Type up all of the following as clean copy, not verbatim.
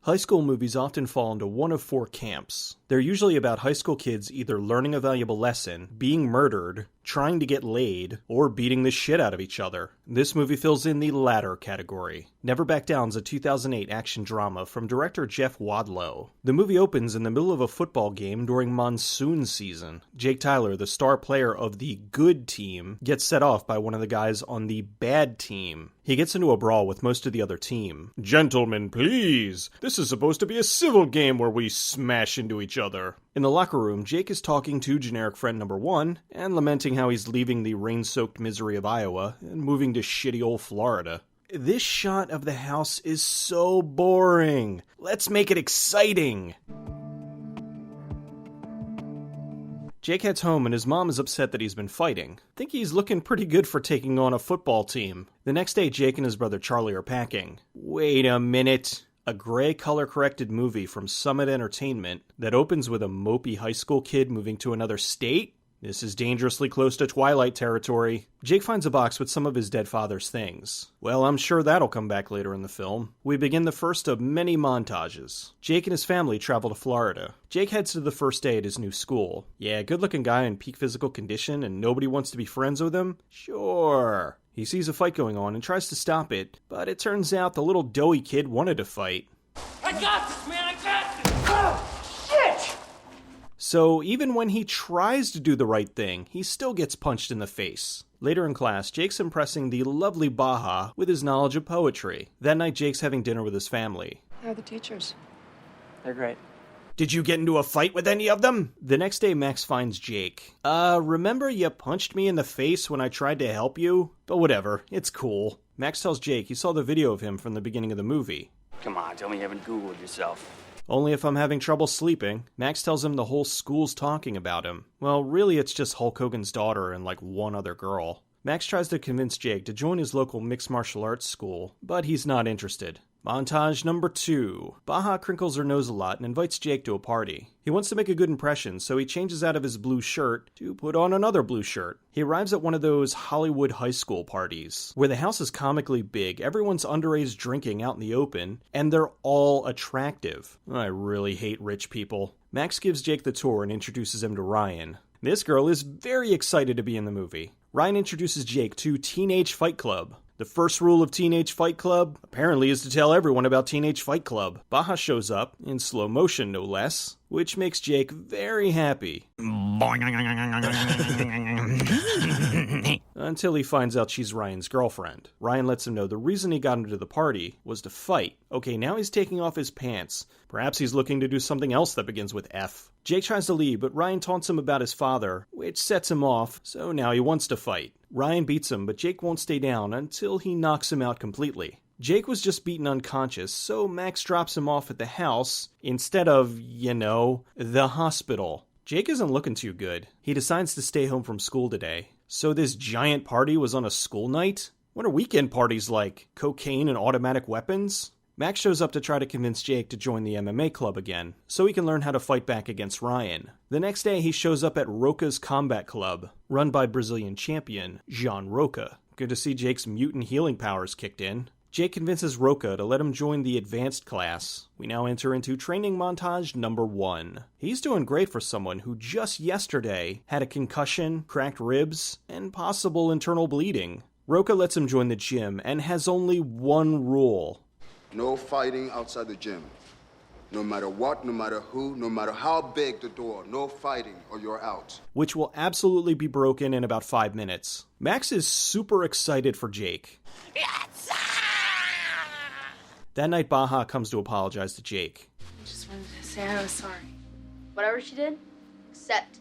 High school movies often fall into one of four camps. They're usually about high school kids either learning a valuable lesson, being murdered, trying to get laid, or beating the shit out of each other. This movie fills in the latter category. Never Back Down's a 2008 action drama from director Jeff Wadlow. The movie opens in the middle of a football game during monsoon season. Jake Tyler, the star player of the good team, gets set off by one of the guys on the bad team. He gets into a brawl with most of the other team. "Gentlemen, please! This is supposed to be a civil game where we smash into each other." In the locker room, Jake is talking to generic friend number 1 and lamenting how he's leaving the rain-soaked misery of Iowa and moving to shitty old Florida. This shot of the house is so boring. Let's make it exciting. Jake heads home and his mom is upset that he's been fighting. Think he's looking pretty good for taking on a football team. The next day, Jake and his brother Charlie are packing. Wait a minute. A gray color-corrected movie from Summit Entertainment that opens with a mopey high school kid moving to another state? This is dangerously close to Twilight territory. Jake finds a box with some of his dead father's things. Well, I'm sure that'll come back later in the film. We begin the first of many montages. Jake and his family travel to Florida. Jake heads to the first day at his new school. Yeah, good-looking guy in peak physical condition and nobody wants to be friends with him? Sure. He sees a fight going on and tries to stop it, but it turns out the little doughy kid wanted to fight. I got this, man! I got this! Oh, shit! So even when he tries to do the right thing, he still gets punched in the face. Later in class, Jake's impressing the lovely Baja with his knowledge of poetry. That night, Jake's having dinner with his family. How are the teachers? They're great. Did you get into a fight with any of them? The next day, Max finds Jake. Remember you punched me in the face when I tried to help you? But whatever, it's cool. Max tells Jake he saw the video of him from the beginning of the movie. Come on, tell me you haven't Googled yourself. Only if I'm having trouble sleeping. Max tells him the whole school's talking about him. Well, really it's just Hulk Hogan's daughter and like one other girl. Max tries to convince Jake to join his local mixed martial arts school, but he's not interested. Montage number 2. Baja crinkles her nose a lot and invites Jake to a party. He wants to make a good impression, so he changes out of his blue shirt to put on another blue shirt. He arrives at one of those Hollywood high school parties, where the house is comically big, everyone's underage drinking out in the open, and they're all attractive. I really hate rich people. Max gives Jake the tour and introduces him to Ryan. This girl is very excited to be in the movie. Ryan introduces Jake to Teenage Fight Club. The first rule of Teenage Fight Club, apparently, is to tell everyone about Teenage Fight Club. Baja shows up, in slow motion no less, which makes Jake very happy. Until he finds out she's Ryan's girlfriend. Ryan lets him know the reason he got him to the party was to fight. Okay, now he's taking off his pants. Perhaps he's looking to do something else that begins with F. Jake tries to leave, but Ryan taunts him about his father, which sets him off, so now he wants to fight. Ryan beats him, but Jake won't stay down until he knocks him out completely. Jake was just beaten unconscious, so Max drops him off at the house instead of, the hospital. Jake isn't looking too good. He decides to stay home from school today. So this giant party was on a school night? What are weekend parties like? Cocaine and automatic weapons? Max shows up to try to convince Jake to join the MMA club again, so he can learn how to fight back against Ryan. The next day, he shows up at Roca's Combat Club, run by Brazilian champion Jean Roca. Good to see Jake's mutant healing powers kicked in. Jake convinces Roca to let him join the advanced class. We now enter into training montage number 1. He's doing great for someone who just yesterday had a concussion, cracked ribs, and possible internal bleeding. Roca lets him join the gym and has only one rule. No fighting outside the gym. No matter what, no matter who, no matter how big the door, no fighting or you're out. Which will absolutely be broken in about 5 minutes. Max is super excited for Jake. Yes! That night, Baja comes to apologize to Jake. I just wanted to say I was sorry. Whatever she did, accept.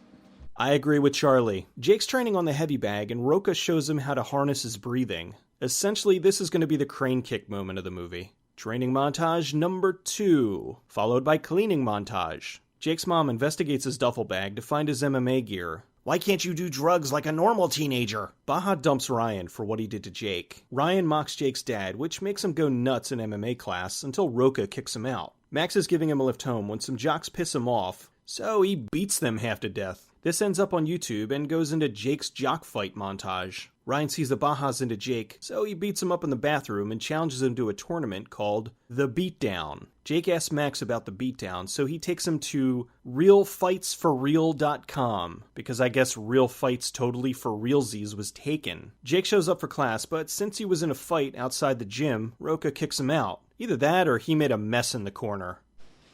I agree with Charlie. Jake's training on the heavy bag, and Roca shows him how to harness his breathing. Essentially, this is going to be the crane kick moment of the movie. Training montage number 2, followed by cleaning montage. Jake's mom investigates his duffel bag to find his MMA gear. Why can't you do drugs like a normal teenager? Baja dumps Ryan for what he did to Jake. Ryan mocks Jake's dad, which makes him go nuts in MMA class until Roca kicks him out. Max is giving him a lift home when some jocks piss him off, so he beats them half to death. This ends up on YouTube and goes into Jake's jock fight montage. Ryan sees the Baja's into Jake, so he beats him up in the bathroom and challenges him to a tournament called The Beatdown. Jake asks Max about the beatdown, so he takes him to realfightsforreal.com, because I guess Real Fights Totally for Realsies was taken. Jake shows up for class, but since he was in a fight outside the gym, Rocha kicks him out. Either that or he made a mess in the corner.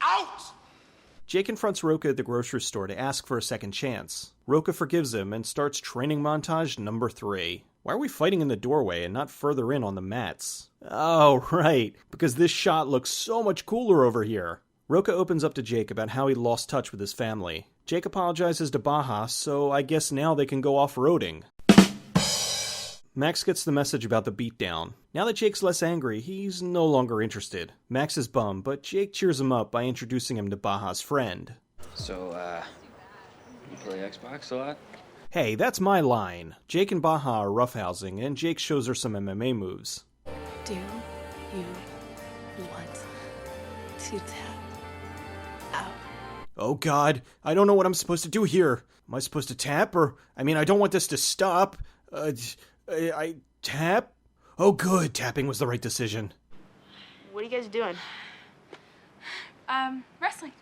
Out! Jake confronts Rocha at the grocery store to ask for a second chance. Rocha forgives him and starts training montage number 3. Why are we fighting in the doorway and not further in on the mats? Oh, right, because this shot looks so much cooler over here. Rocha opens up to Jake about how he lost touch with his family. Jake apologizes to Baja, so I guess now they can go off-roading. Max gets the message about the beatdown. Now that Jake's less angry, he's no longer interested. Max is bummed, but Jake cheers him up by introducing him to Baja's friend. So, you play Xbox a lot? Hey, that's my line. Jake and Baja are roughhousing, and Jake shows her some MMA moves. Do you want to tap out? Oh god, I don't know what I'm supposed to do here. Am I supposed to tap, or... I don't want this to stop. I tap? Oh good, tapping was the right decision. What are you guys doing? Wrestling.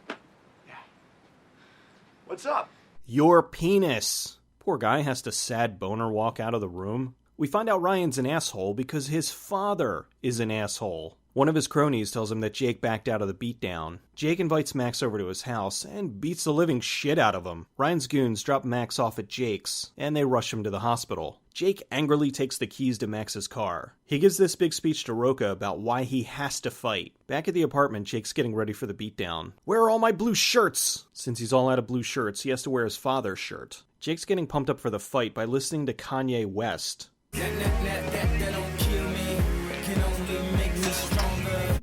What's up? Your penis. Poor guy has to sad boner walk out of the room. We find out Ryan's an asshole because his father is an asshole. One of his cronies tells him that Jake backed out of the beatdown. Jake invites Max over to his house and beats the living shit out of him. Ryan's goons drop Max off at Jake's, and they rush him to the hospital. Jake angrily takes the keys to Max's car. He gives this big speech to Rocha about why he has to fight. Back at the apartment, Jake's getting ready for the beatdown. Where are all my blue shirts? Since he's all out of blue shirts, he has to wear his father's shirt. Jake's getting pumped up for the fight by listening to Kanye West.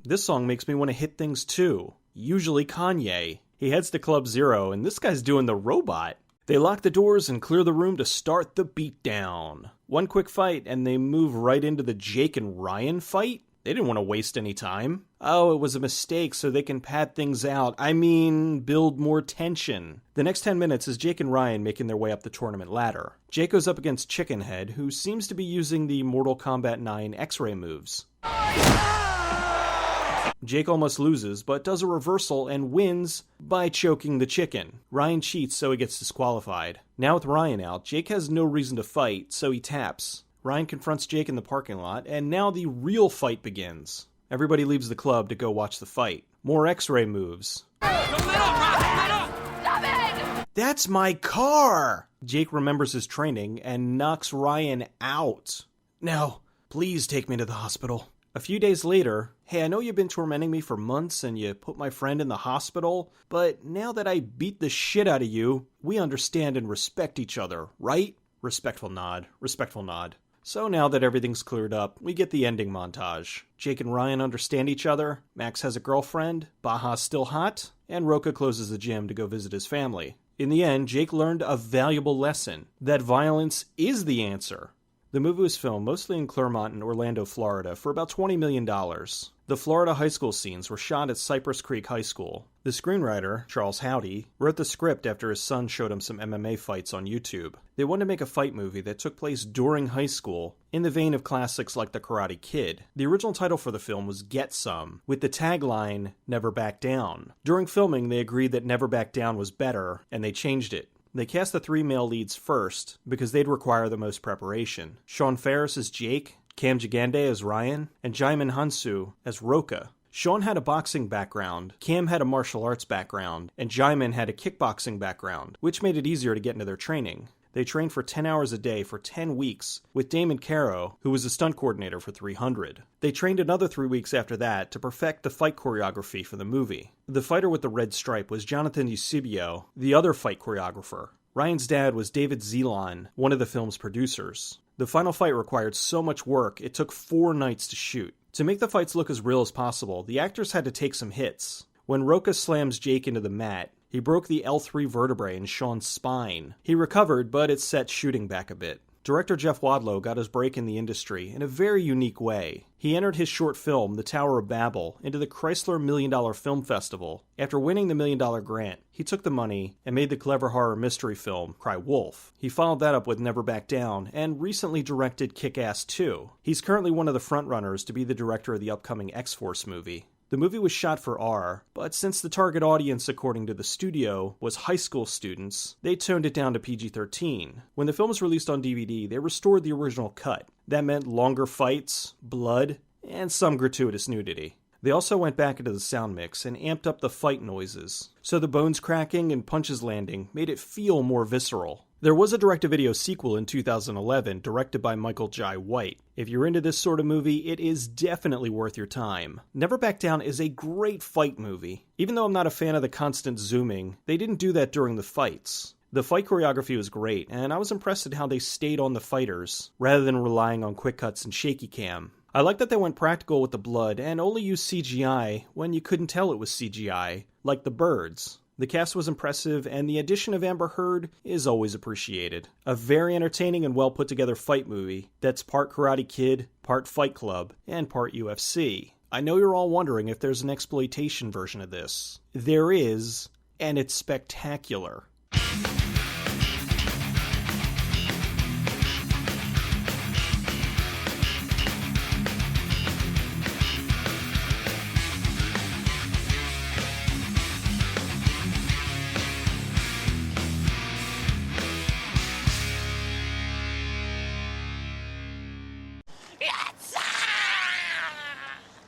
This song makes me want to hit things too. Usually Kanye. He heads to Club Zero, and this guy's doing the robot. They lock the doors and clear the room to start the beatdown. One quick fight, and they move right into the Jake and Ryan fight? They didn't want to waste any time. Oh, it was a mistake so they can pad things out. Build more tension. The next 10 minutes is Jake and Ryan making their way up the tournament ladder. Jake goes up against Chickenhead, who seems to be using the Mortal Kombat 9 X-ray moves. Jake almost loses, but does a reversal and wins by choking the chicken. Ryan cheats, so he gets disqualified. Now with Ryan out, Jake has no reason to fight, so he taps. Ryan confronts Jake in the parking lot, and now the real fight begins. Everybody leaves the club to go watch the fight. More X-ray moves. That's my car! Jake remembers his training and knocks Ryan out. Now, please take me to the hospital. A few days later, hey, I know you've been tormenting me for months and you put my friend in the hospital, but now that I beat the shit out of you, we understand and respect each other, right? Respectful nod, respectful nod. So now that everything's cleared up, we get the ending montage. Jake and Ryan understand each other, Max has a girlfriend, Baja's still hot, and Rocha closes the gym to go visit his family. In the end, Jake learned a valuable lesson, that violence is the answer. The movie was filmed mostly in Claremont and Orlando, Florida, for about $20 million. The Florida high school scenes were shot at Cypress Creek High School. The screenwriter, Charles Howdy, wrote the script after his son showed him some MMA fights on YouTube. They wanted to make a fight movie that took place during high school, in the vein of classics like The Karate Kid. The original title for the film was Get Some, with the tagline, Never Back Down. During filming, they agreed that Never Back Down was better, and they changed it. They cast the 3 male leads first, because they'd require the most preparation. Sean Ferris as Jake, Cam Gigande as Ryan, and Jaimin Hansu as Rocha. Sean had a boxing background, Cam had a martial arts background, and Jaimin had a kickboxing background, which made it easier to get into their training. They trained for 10 hours a day for 10 weeks with Damon Caro, who was a stunt coordinator for 300. They trained another 3 weeks after that to perfect the fight choreography for the movie. The fighter with the red stripe was Jonathan Eusebio, the other fight choreographer. Ryan's dad was David Zelon, one of the film's producers. The final fight required so much work, it took 4 nights to shoot. To make the fights look as real as possible, the actors had to take some hits. When Rocha slams Jake into the mat, he broke the L3 vertebrae in Sean's spine. He recovered, but it set shooting back a bit. Director Jeff Wadlow got his break in the industry in a very unique way. He entered his short film, The Tower of Babel, into the Chrysler $1 Million Film Festival. After winning the $1 Million grant, he took the money and made the clever horror mystery film, Cry Wolf. He followed that up with Never Back Down, and recently directed Kick-Ass 2. He's currently one of the frontrunners to be the director of the upcoming X-Force movie. The movie was shot for R, but since the target audience, according to the studio, was high school students, they toned it down to PG-13. When the film was released on DVD, they restored the original cut. That meant longer fights, blood, and some gratuitous nudity. They also went back into the sound mix and amped up the fight noises, so the bones cracking and punches landing made it feel more visceral. There was a direct-to-video sequel in 2011 directed by Michael Jai White. If you're into this sort of movie, it is definitely worth your time. Never Back Down is a great fight movie. Even though I'm not a fan of the constant zooming, they didn't do that during the fights. The fight choreography was great, and I was impressed at how they stayed on the fighters, rather than relying on quick cuts and shaky cam. I like that they went practical with the blood and only used CGI when you couldn't tell it was CGI, like the birds. The cast was impressive, and the addition of Amber Heard is always appreciated. A very entertaining and well-put-together fight movie that's part Karate Kid, part Fight Club, and part UFC. I know you're all wondering if there's an exploitation version of this. There is, and it's spectacular.